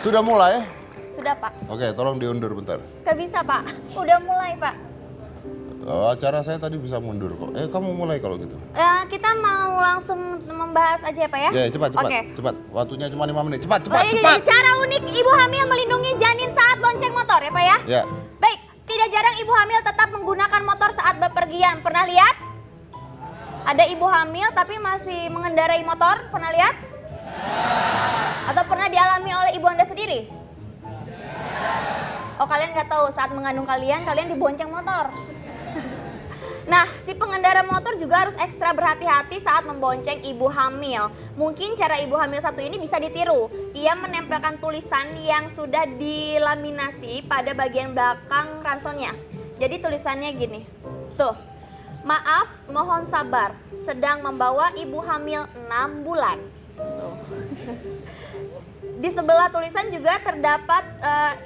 Sudah mulai? Sudah, Pak. Oke, tolong diundur bentar. Gak bisa, Pak. Udah mulai, Pak. Oh, acara saya tadi bisa mundur kok. Kamu mulai kalau gitu. Kita mau langsung membahas aja ya, Pak ya? Ya, cepat. Oke. Cepat. Waktunya cuma 5 menit. Cepat. Cara unik ibu hamil melindungi janin saat bonceng motor ya, Pak ya? Ya. Baik, tidak jarang ibu hamil tetap menggunakan motor saat bepergian. Pernah lihat? Ada ibu hamil tapi masih mengendarai motor, pernah lihat? Atau pernah dialami oleh ibu Anda sendiri? Oh, kalian nggak tahu saat mengandung kalian dibonceng motor. Nah, si pengendara motor juga harus ekstra berhati-hati saat membonceng ibu hamil. Mungkin cara ibu hamil satu ini bisa ditiru. Ia menempelkan tulisan yang sudah dilaminasi pada bagian belakang ranselnya. Jadi tulisannya gini, tuh. Maaf, mohon sabar, sedang membawa ibu hamil 6 bulan. Tuh. Di sebelah tulisan juga terdapat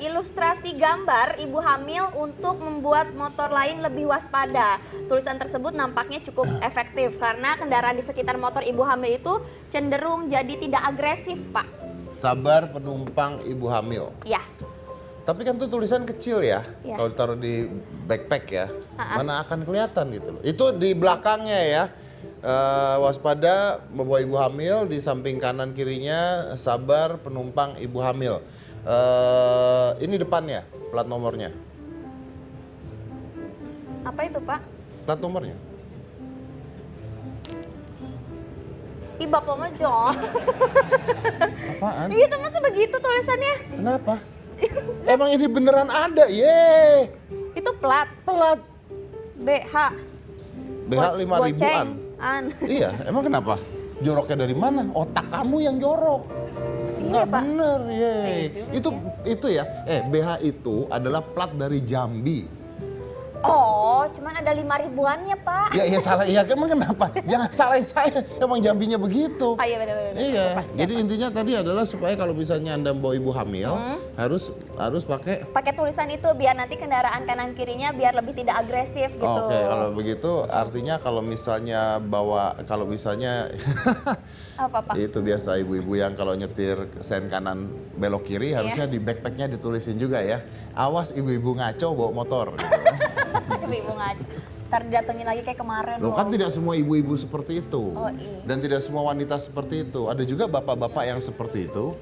ilustrasi gambar ibu hamil untuk membuat motor lain lebih waspada. Tulisan tersebut nampaknya cukup efektif karena kendaraan di sekitar motor ibu hamil itu cenderung jadi tidak agresif, Pak. Sabar penumpang ibu hamil. Ya. Tapi kan itu tulisan kecil ya, Ya. kalau taruh di backpack ya, mana akan kelihatan gitu loh. Itu di belakangnya ya. Waspada membawa ibu hamil, di samping kanan kirinya sabar penumpang ibu hamil. Ini depannya plat nomornya. Apa itu, Pak? Plat nomornya. Ih, Bapak Mejo. Apaan? Itu masa begitu tulisannya? Kenapa? Emang ini beneran ada? Ye. Itu plat Pelat. BH. BH 5.000-an. Iya, emang kenapa? Joroknya dari mana? Otak kamu yang jorok. Iya, Nggak Pak. bener, ye. Iya Itu ya, BH itu adalah plat dari Jambi. Oh, cuman ada 5.000-annya, Pak. Ya salah, iya emang kenapa? Jangan salahin saya, emang Jambinya begitu. Oh iya benar-benar. Iya, Pak, jadi intinya tadi adalah supaya kalau misalnya Anda bawa ibu hamil, harus pakai tulisan itu biar nanti kendaraan kanan kirinya biar lebih tidak agresif gitu. Oke, kalau begitu artinya kalau misalnya Apa, Pak? itu biasa ibu-ibu yang kalau nyetir sen kanan belok kiri harusnya di backpacknya ditulisin juga ya. Awas ibu-ibu ngaco bawa motor. Gitu. Ibu ngaco. Ntar didatengin lagi kayak kemarin. Loh kan tidak semua ibu-ibu seperti itu. Oh, iya. Dan tidak semua wanita seperti itu. Ada juga bapak-bapak yang seperti itu.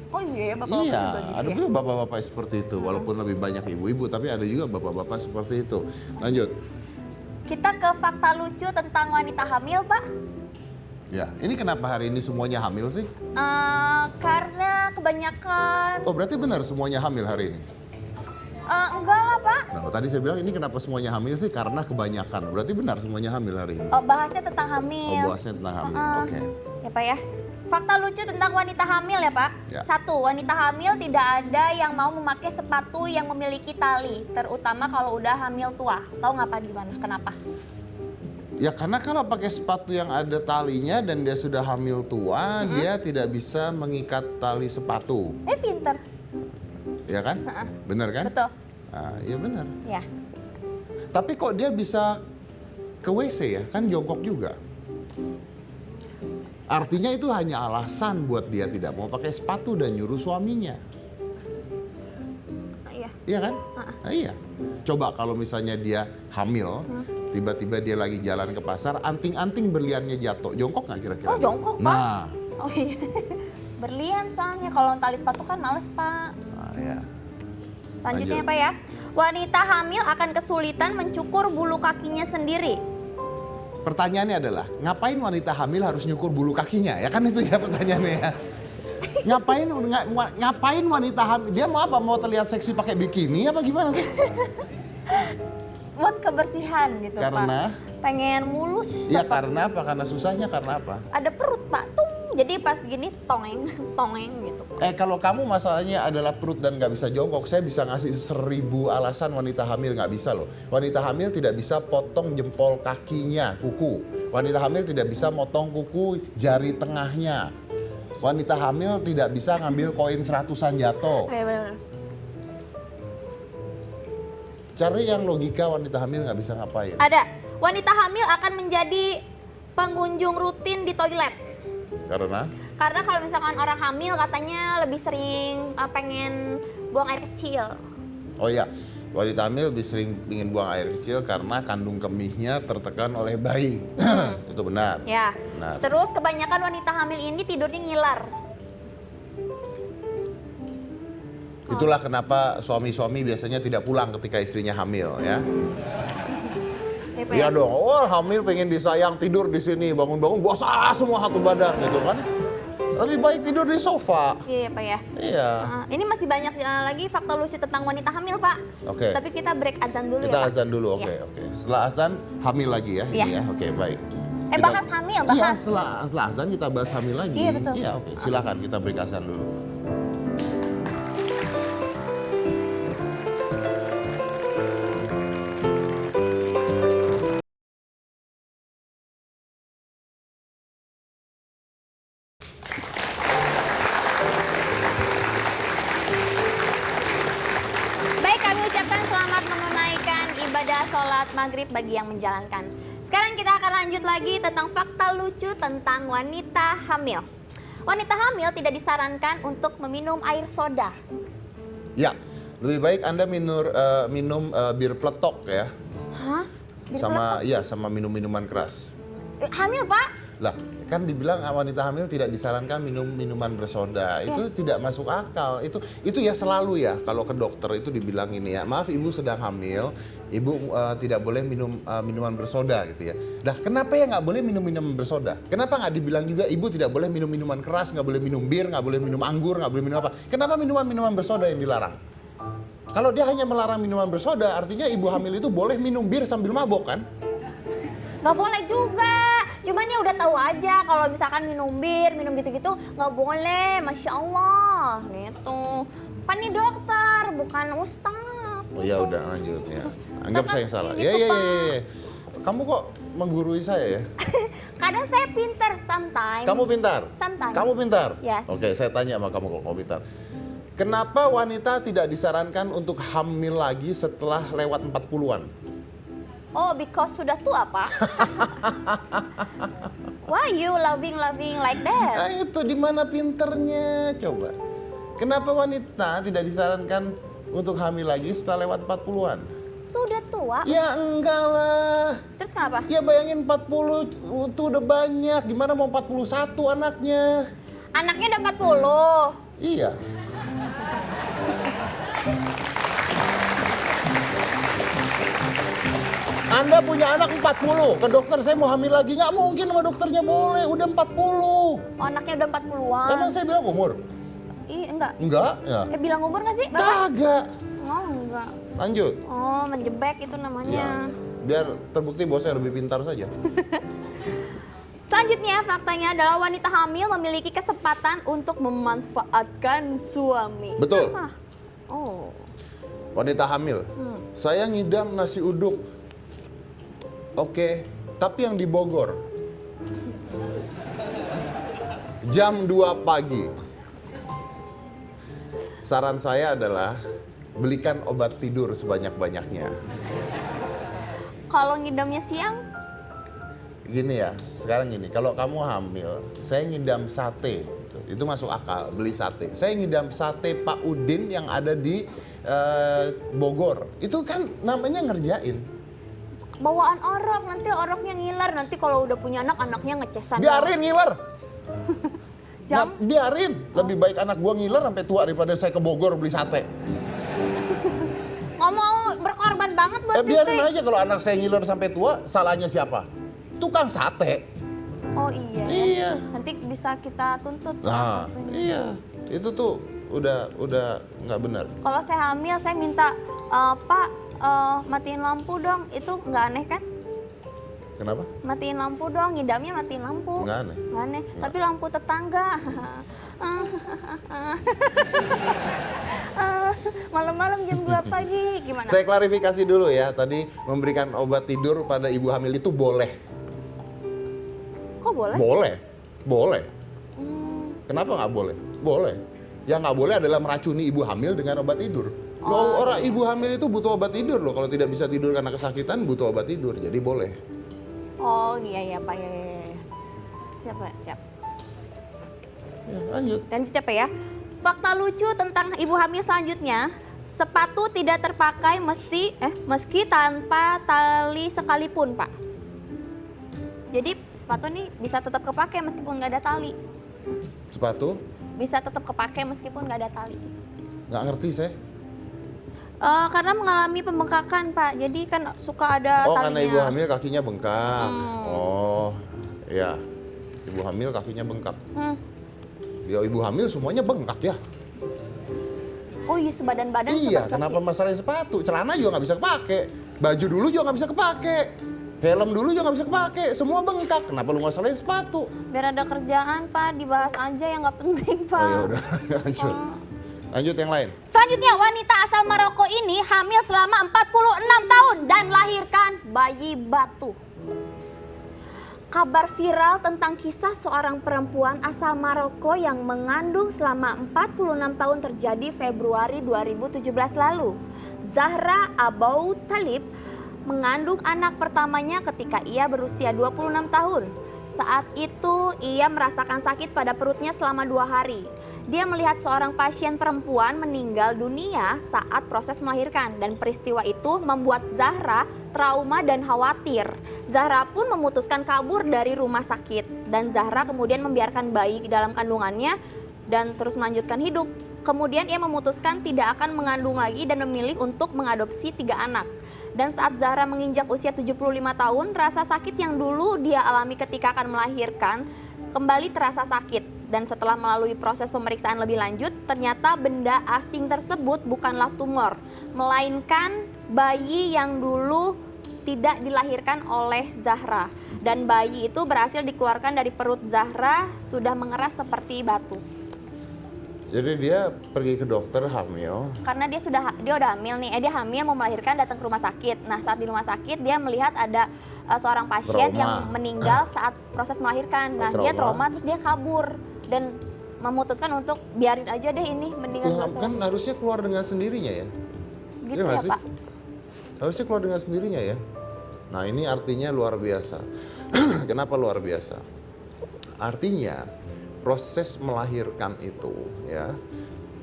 Oh iya, Bapak Iya, juga gitu ada ya? juga bapak-bapak seperti itu. Walaupun lebih banyak ibu-ibu, tapi ada juga bapak-bapak seperti itu. Lanjut. Kita ke fakta lucu tentang wanita hamil, Pak. Ya, ini kenapa hari ini semuanya hamil sih? Karena kebanyakan... Oh, berarti benar semuanya hamil hari ini? Enggak lah, Pak. Nah, tadi saya bilang ini kenapa semuanya hamil sih? Karena kebanyakan. Berarti benar semuanya hamil hari ini. Oh, bahasnya tentang hamil. Oh, bahasnya tentang hamil. Oke. Ya, Pak ya. Fakta lucu tentang wanita hamil ya, Pak. Ya. 1, wanita hamil tidak ada yang mau memakai sepatu yang memiliki tali, terutama kalau udah hamil tua. Tahu nggak, Pak, gimana? Kenapa? Ya karena kalau pakai sepatu yang ada talinya dan dia sudah hamil tua, dia tidak bisa mengikat tali sepatu. Pinter. Ya kan? Benar kan? Betul. Nah, iya benar. Ya. Tapi kok dia bisa ke WC ya? Kan jongkok juga. Artinya itu hanya alasan buat dia tidak mau pakai sepatu dan nyuruh suaminya. Iya. Iya kan? Nah, iya. Coba kalau misalnya dia hamil, tiba-tiba dia lagi jalan ke pasar, anting-anting berliannya jatuh. Jongkok nggak kira-kira? Oh, jongkok, Pak. Nah. Oh iya. Berlian soalnya kalau tali sepatu kan males, Pak. Nah, ya. Selanjutnya, Lanjut. Pak ya. Wanita hamil akan kesulitan mencukur bulu kakinya sendiri. Pertanyaannya adalah, ngapain wanita hamil harus nyukur bulu kakinya? Ya kan itu ya pertanyaannya ya. Ngapain wanita hamil? Dia mau apa? Mau terlihat seksi pakai bikini apa gimana sih? Buat kebersihan gitu, Karena? Pak. Pengen mulus. Ya tetap. karena apa? Karena susahnya karena apa? Ada perut, Pak. Tung. Jadi pas begini tongeng, tongeng gitu. Kalau kamu masalahnya adalah perut dan nggak bisa jongkok, saya bisa ngasih 1000 alasan wanita hamil nggak bisa loh. Wanita hamil tidak bisa potong jempol kakinya, kuku. Wanita hamil tidak bisa motong kuku jari tengahnya. Wanita hamil tidak bisa ngambil koin 100-an jatuh. Iya benar. Cari yang logika wanita hamil nggak bisa ngapain. Ada. Wanita hamil akan menjadi pengunjung rutin di toilet. Karena? Karena kalau misalkan orang hamil katanya lebih sering pengen buang air kecil. Oh iya, wanita hamil lebih sering ingin buang air kecil karena kandung kemihnya tertekan oleh bayi. Itu benar. Ya. Benar. Terus kebanyakan wanita hamil ini tidurnya ngiler. Itulah kenapa suami-suami biasanya tidak pulang ketika istrinya hamil ya. Gitu Iya dong, oh hamil pengen disayang tidur di sini, bangun-bangun basah semua satu badan gitu kan. Lebih baik tidur di sofa. Iya Pak ya. Iya. Ini masih banyak lagi fakta lucu tentang wanita hamil Pak. Oke. Tapi kita break azan dulu Kita ya Pak. azan dulu, oke, Iya. oke. Setelah azan hamil lagi ya, Iya. ini ya, oke baik. Bahas hamil, bahas. Iya, setelah azan kita bahas hamil lagi. Iya, betul. Iya, oke. Silakan kita break azan dulu. Baik, kami ucapkan selamat menunaikan ibadah sholat maghrib bagi yang menjalankan. Sekarang kita akan lanjut lagi tentang fakta lucu tentang wanita hamil. Wanita hamil tidak disarankan untuk meminum air soda. Ya, lebih baik Anda minum bir peletok ya. Hah? Sama minum-minuman keras. Hamil Pak? Lah, kan dibilang wanita hamil tidak disarankan minum minuman bersoda. Itu tidak masuk akal. Itu ya selalu ya kalau ke dokter itu dibilang ini ya. Maaf ibu sedang hamil, ibu tidak boleh minum minuman bersoda gitu ya. Nah, kenapa ya nggak boleh minum minuman bersoda? Kenapa nggak dibilang juga ibu tidak boleh minum minuman keras, nggak boleh minum bir, nggak boleh minum anggur, nggak boleh minum apa? Kenapa minuman bersoda yang dilarang? Kalau dia hanya melarang minuman bersoda, artinya ibu hamil itu boleh minum bir sambil mabok kan? Nggak boleh juga. Cuman ya udah tahu aja kalau misalkan minum bir, minum gitu-gitu nggak boleh. Masya Allah gitu. Kan ini dokter, bukan ustaz. Oh ya udah lanjut ya. Anggap Kan saya yang salah. ini Ya tuh, ya ya. Pak. Ya. Kamu kok menggurui saya ya? Kadang saya pinter sometimes. Kamu pintar? Sometimes. Kamu pintar? Yes. Oke, saya tanya sama kamu kok kamu pintar. Kenapa wanita tidak disarankan untuk hamil lagi setelah lewat 40-an? Oh, because sudah tua, Pak. Why you loving like that? Nah, itu di mana pinternya? Coba. Kenapa wanita tidak disarankan untuk hamil lagi setelah lewat 40-an? Sudah tua? Ya enggak lah. Terus kenapa? Ya bayangin 40 itu udah banyak. Gimana mau 41 anaknya? Anaknya udah 40. Iya. Anda punya anak 40, ke dokter saya mau hamil lagi. Nggak mungkin sama dokternya boleh, udah 40. Oh, anaknya udah 40-an. Emang saya bilang umur? Ih, enggak. Enggak, ya. Bilang umur nggak sih, Bapak? Kagak. Oh, enggak. Lanjut. Oh, menjebak itu namanya. Ya, biar terbukti bahwa saya lebih pintar saja. Selanjutnya, faktanya adalah wanita hamil memiliki kesempatan untuk memanfaatkan suami. Betul. Ah. Oh. Wanita hamil, saya ngidam nasi uduk. Oke, tapi yang di Bogor. Jam 2 pagi. Saran saya adalah belikan obat tidur sebanyak-banyaknya. Kalau ngidamnya siang? Gini ya, sekarang gini, kalau kamu hamil, saya ngidam sate. Itu masuk akal, beli sate. Saya ngidam sate Pak Udin yang ada di Bogor. Itu kan namanya ngerjain. Bawaan orok, nanti oroknya ngiler. Nanti kalau udah punya anak, anaknya ngecesan. Biarin ngiler. Jam? Nah, biarin. Lebih baik anak gua ngiler sampai tua daripada saya ke Bogor beli sate. Nggak mau berkorban banget buat Biarin istri. aja kalau anak saya ngiler sampai tua, salahnya siapa? Tukang sate. Oh iya. Iya. Nanti bisa kita tuntut. Nah, iya. Itu tuh udah nggak benar. Kalau saya hamil, saya minta, Pak, matiin lampu dong. Itu nggak aneh kan? Kenapa? Matiin lampu dong, ngidamnya matiin lampu. Nggak aneh. Nggak aneh. Tapi lampu tetangga. Malam-malam jam 2 pagi, gimana? Saya klarifikasi dulu ya. Tadi memberikan obat tidur pada ibu hamil itu boleh. Kok boleh? Boleh. Boleh. Kenapa nggak boleh? Boleh. Yang nggak boleh adalah meracuni ibu hamil dengan obat tidur. Loh, orang ibu hamil itu butuh obat tidur loh. Kalau tidak bisa tidur karena kesakitan, butuh obat tidur. Jadi boleh. Oh iya Pak, iya. Siap Pak, siap. Ya, lanjut. Lanjut ya. Fakta lucu tentang ibu hamil selanjutnya, sepatu tidak terpakai meski tanpa tali sekalipun, Pak. Jadi sepatu nih bisa tetap kepake meskipun nggak ada tali. Sepatu? Bisa tetap kepake meskipun nggak ada tali. Nggak ngerti saya. Karena mengalami pembengkakan, Pak. Jadi kan suka ada talinya. Karena ibu hamil kakinya bengkak. Oh, ya. Ibu hamil kakinya bengkak. Ya ibu hamil semuanya bengkak ya. Oh iya, sebadan-badan. Iya, kenapa masalahin sepatu? Celana juga nggak bisa kepake. Baju dulu juga nggak bisa kepake. Helm dulu juga nggak bisa kepake. Semua bengkak. Kenapa lu masalahin sepatu? Biar ada kerjaan, Pak. Dibahas aja yang nggak penting, Pak. Oh ya udah, lanjut. Lanjut yang lain. Selanjutnya, wanita asal Maroko ini hamil selama 46 tahun dan lahirkan bayi batu. Kabar viral tentang kisah seorang perempuan asal Maroko yang mengandung selama 46 tahun terjadi Februari 2017 lalu. Zahra Abou Talib mengandung anak pertamanya ketika ia berusia 26 tahun. Saat itu ia merasakan sakit pada perutnya selama 2 hari. Dia melihat seorang pasien perempuan meninggal dunia saat proses melahirkan dan peristiwa itu membuat Zahra trauma dan khawatir. Zahra pun memutuskan kabur dari rumah sakit dan Zahra kemudian membiarkan bayi di dalam kandungannya dan terus melanjutkan hidup. Kemudian ia memutuskan tidak akan mengandung lagi dan memilih untuk mengadopsi 3 anak. Dan saat Zahra menginjak usia 75 tahun, rasa sakit yang dulu dia alami ketika akan melahirkan kembali terasa sakit. Dan setelah melalui proses pemeriksaan lebih lanjut, ternyata benda asing tersebut bukanlah tumor, melainkan bayi yang dulu tidak dilahirkan oleh Zahra. Dan bayi itu berhasil dikeluarkan dari perut Zahra sudah mengeras seperti batu. Jadi dia pergi ke dokter hamil. Karena dia udah hamil nih, dia hamil mau melahirkan, datang ke rumah sakit. Nah saat di rumah sakit dia melihat ada seorang pasien yang meninggal saat proses melahirkan. Nah dia trauma terus dia kabur dan memutuskan untuk biarin aja deh ini meninggal. Ya, kan harusnya keluar dengan sendirinya ya. Gitu ya Pak? Harusnya keluar dengan sendirinya ya. Nah ini artinya luar biasa. Kenapa luar biasa? Artinya proses melahirkan itu ya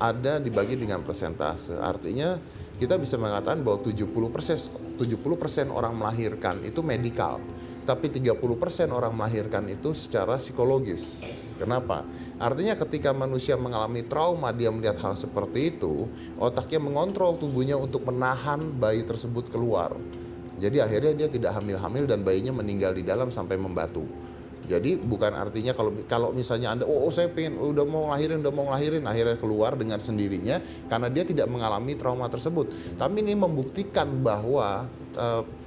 ada dibagi dengan persentase. Artinya kita bisa mengatakan bahwa 70% orang melahirkan itu medikal, tapi 30% orang melahirkan itu secara psikologis. Kenapa? Artinya ketika manusia mengalami trauma, dia melihat hal seperti itu, otaknya mengontrol tubuhnya untuk menahan bayi tersebut keluar. Jadi akhirnya dia tidak hamil-hamil dan bayinya meninggal di dalam sampai membatu. Jadi bukan artinya kalau misalnya Anda, saya pengen udah mau ngelahirin, akhirnya keluar dengan sendirinya karena dia tidak mengalami trauma tersebut. Tapi ini membuktikan bahwa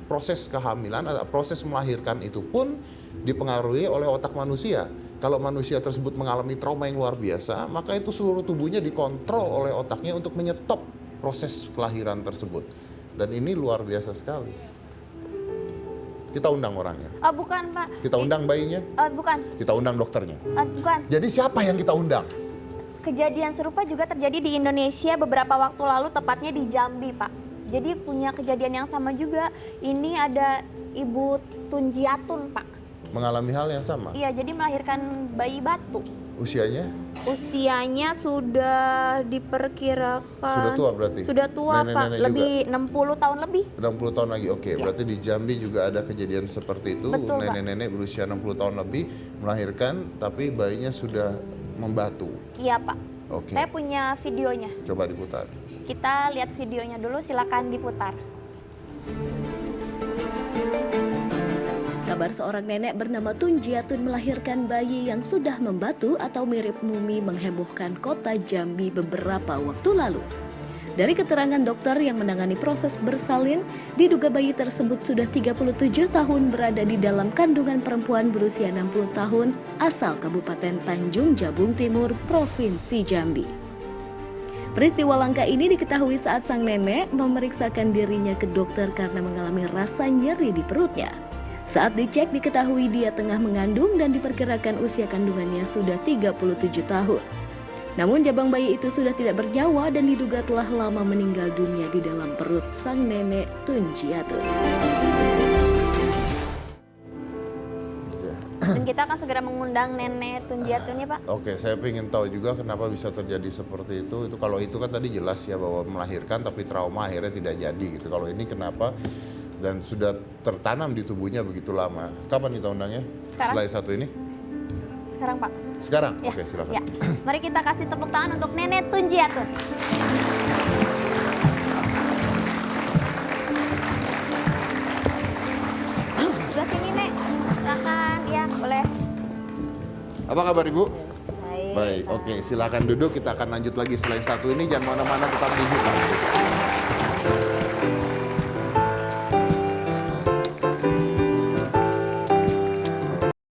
proses kehamilan, proses melahirkan itu pun dipengaruhi oleh otak manusia. Kalau manusia tersebut mengalami trauma yang luar biasa, maka itu seluruh tubuhnya dikontrol oleh otaknya untuk menyetop proses kelahiran tersebut. Dan ini luar biasa sekali. Kita undang orangnya. Bukan Pak. Kita undang bayinya? Bukan. Kita undang dokternya? Bukan. Jadi siapa yang kita undang? Kejadian serupa juga terjadi di Indonesia beberapa waktu lalu, tepatnya di Jambi Pak. Jadi punya kejadian yang sama juga. Ini ada Ibu Tunjiatun Pak. Mengalami hal yang sama? Iya, jadi melahirkan bayi batu. Usianya? Usianya sudah diperkirakan. Sudah tua berarti? Sudah tua Pak, lebih 60 tahun lebih. 60 tahun lagi, oke. Ya. Berarti di Jambi juga ada kejadian seperti itu. Nenek-nenek berusia 60 tahun lebih melahirkan, tapi bayinya sudah membatu. Iya Pak. Oke. Saya punya videonya. Coba diputar. Kita lihat videonya dulu, silakan diputar. Kabar seorang nenek bernama Tunjiatun melahirkan bayi yang sudah membatu atau mirip mumi menghebohkan kota Jambi beberapa waktu lalu. Dari keterangan dokter yang menangani proses bersalin, diduga bayi tersebut sudah 37 tahun berada di dalam kandungan perempuan berusia 60 tahun asal Kabupaten Tanjung Jabung Timur, Provinsi Jambi. Peristiwa langka ini diketahui saat sang nenek memeriksakan dirinya ke dokter karena mengalami rasa nyeri di perutnya. Saat dicek diketahui dia tengah mengandung dan diperkirakan usia kandungannya sudah 37 tahun. Namun jabang bayi itu sudah tidak bernyawa dan diduga telah lama meninggal dunia di dalam perut sang nenek Tunjiatun. Dan kita akan segera mengundang Nenek Tunjiatun ya Pak. Oke, saya ingin tahu juga kenapa bisa terjadi seperti itu. Itu kalau itu kan tadi jelas ya bahwa melahirkan tapi trauma akhirnya tidak jadi gitu. Kalau ini kenapa dan sudah tertanam di tubuhnya begitu lama. Kapan kita undangnya? Sekarang. Setelah satu ini? Sekarang Pak. Sekarang? Ya. Oke, silakan. Ya. Mari kita kasih tepuk tangan untuk Nenek Tunjiatun. Sebelah sini Nek, silakan. Ya, boleh. Apa kabar Ibu? Baik. Baik, oke, silakan duduk. Kita akan lanjut lagi setelah satu ini. Jangan mana-mana, tetap di Hitam.